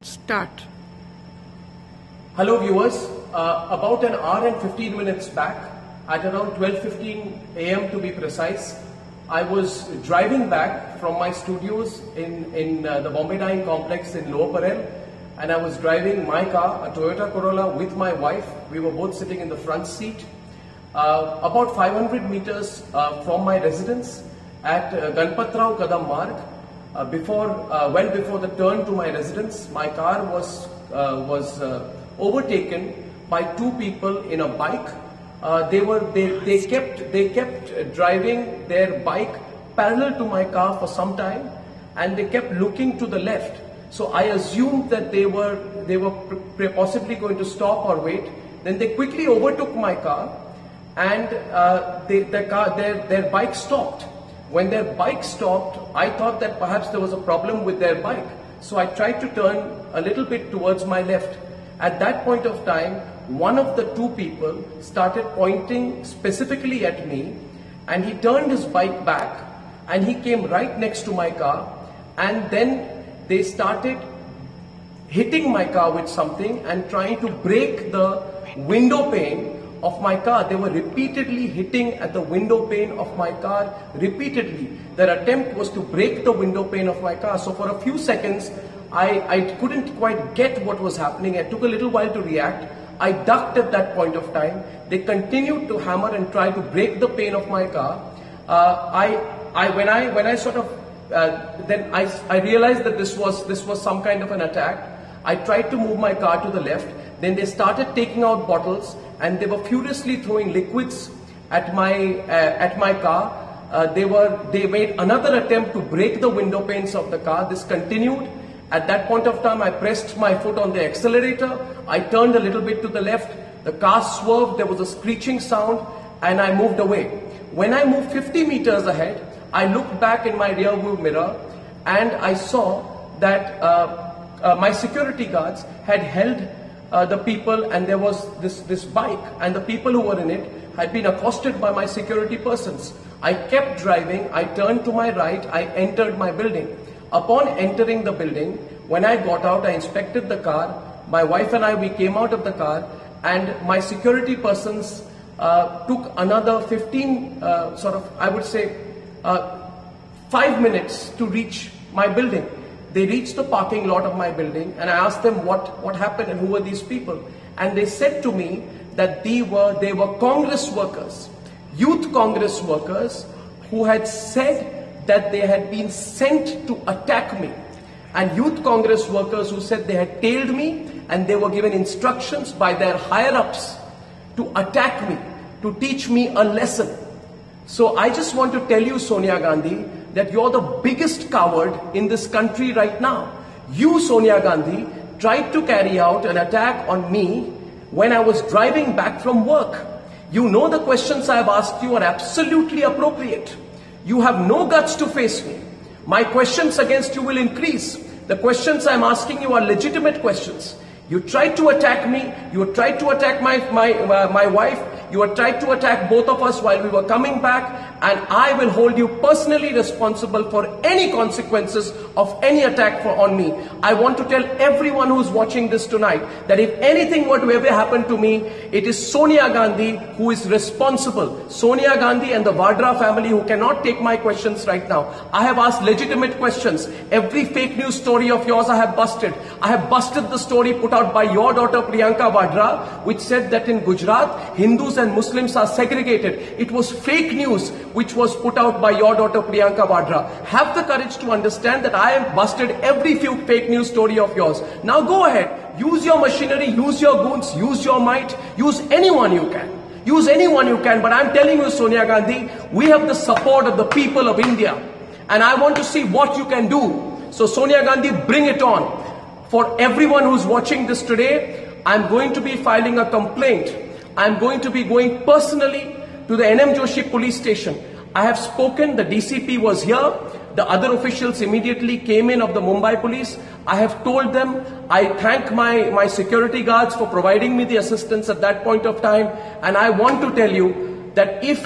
Start. Hello viewers, about an hour and 15 minutes back, at around 12:15 a.m. to be precise, I was driving back from my studios in the Bombay Dyeing Complex in Lower Parel, and I was driving my car, a Toyota Corolla, with my wife. We were both sitting in the front seat. About 500 meters from my residence at Ganpatrao Kadam Marg, well before the turn to my residence, my car was overtaken by two people in a bike. They kept driving their bike parallel to my car for some time, and they kept looking to the left. So I assumed that they were possibly going to stop or wait. Then they quickly overtook my car, and their bike stopped. When their bike stopped, I thought that perhaps there was a problem with their bike. So I tried to turn a little bit towards my left. At that point of time, one of the two people started pointing specifically at me, and he turned his bike back and he came right next to my car, and then they started hitting my car with something and trying to break the window pane of my car. They were repeatedly hitting at the window pane of my car, repeatedly. Their attempt was to break the window pane of my car. So for a few seconds, I couldn't quite get what was happening. It took a little while to react. I ducked at that point of time. They continued to hammer and try to break the pane of my car. When I realized that this was some kind of an attack. I tried to move my car to the left. Then they started taking out bottles, and they were furiously throwing liquids at my car. They made another attempt to break the window panes of the car. This continued. At that point of time, I pressed my foot on the accelerator. I turned a little bit to the left. The car swerved. There was a screeching sound, and I moved away. When I moved 50 meters ahead, I looked back in my rear view mirror, and I saw that my security guards had held the people, and there was this bike, and the people who were in it had been accosted by my security persons. I kept driving. I turned to my right. I entered my building. Upon entering the building, when I got out, I inspected the car. My wife and I, we came out of the car, and my security persons took another 5 minutes to reach my building. They reached the parking lot of my building, and I asked them what happened and who were these people. And they said to me that they were Congress workers, youth Congress workers, who had said that they had been sent to attack me. And youth Congress workers who said they had tailed me, and they were given instructions by their higher-ups to attack me, to teach me a lesson. So I just want to tell you, Sonia Gandhi, that you're the biggest coward in this country right now. You, Sonia Gandhi, tried to carry out an attack on me when I was driving back from work. You know the questions I have asked you are absolutely appropriate. You have no guts to face me. My questions against you will increase. The questions I'm asking you are legitimate questions. You tried to attack me. You tried to attack my wife. You had tried to attack both of us while we were coming back, and I will hold you personally responsible for any consequences of any attack on me. I want to tell everyone who's watching this tonight that if anything were to ever happen to me, it is Sonia Gandhi who is responsible. Sonia Gandhi and the Vadra family, who cannot take my questions right now. I have asked legitimate questions. Every fake news story of yours I have busted. I have busted the story put out by your daughter Priyanka Vadra, which said that in Gujarat, Hindus and Muslims are segregated. It was fake news which was put out by your daughter Priyanka Vadra. Have the courage to understand that I have busted every few fake news story of yours. Now go ahead, use your machinery, use your goons, use your might, use anyone you can. Use anyone you can, but I'm telling you, Sonia Gandhi, we have the support of the people of India, and I want to see what you can do. So Sonia Gandhi, bring it on. For everyone who's watching this today, I'm going to be filing a complaint. I'm going to be going personally to the NM Joshi police station. I have spoken, the DCP was here, the other officials immediately came in of the Mumbai police. I have told them, I thank my security guards for providing me the assistance at that point of time, and I want to tell you that if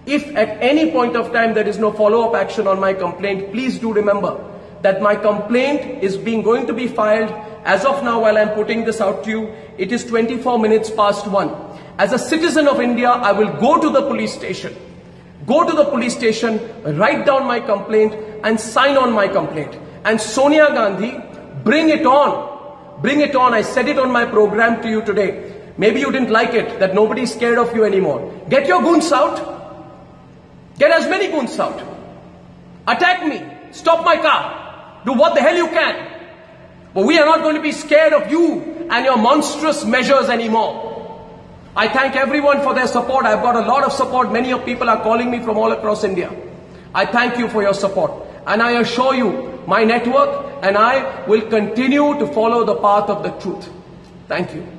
at any point of time there is no follow-up action on my complaint, please do remember that my complaint is going to be filed As of now, while I'm putting this out to you, it is 24 minutes past 1. As a citizen of India, I will go to the police station. Go to the police station, write down my complaint and sign on my complaint. And Sonia Gandhi, bring it on. Bring it on. I said it on my program to you today. Maybe you didn't like it, that nobody's scared of you anymore. Get your goons out. Get as many goons out. Attack me. Stop my car. Do what the hell you can. But we are not going to be scared of you and your monstrous measures anymore. I thank everyone for their support. I've got a lot of support. Many of people are calling me from all across India. I thank you for your support. And I assure you, my network and I will continue to follow the path of the truth. Thank you.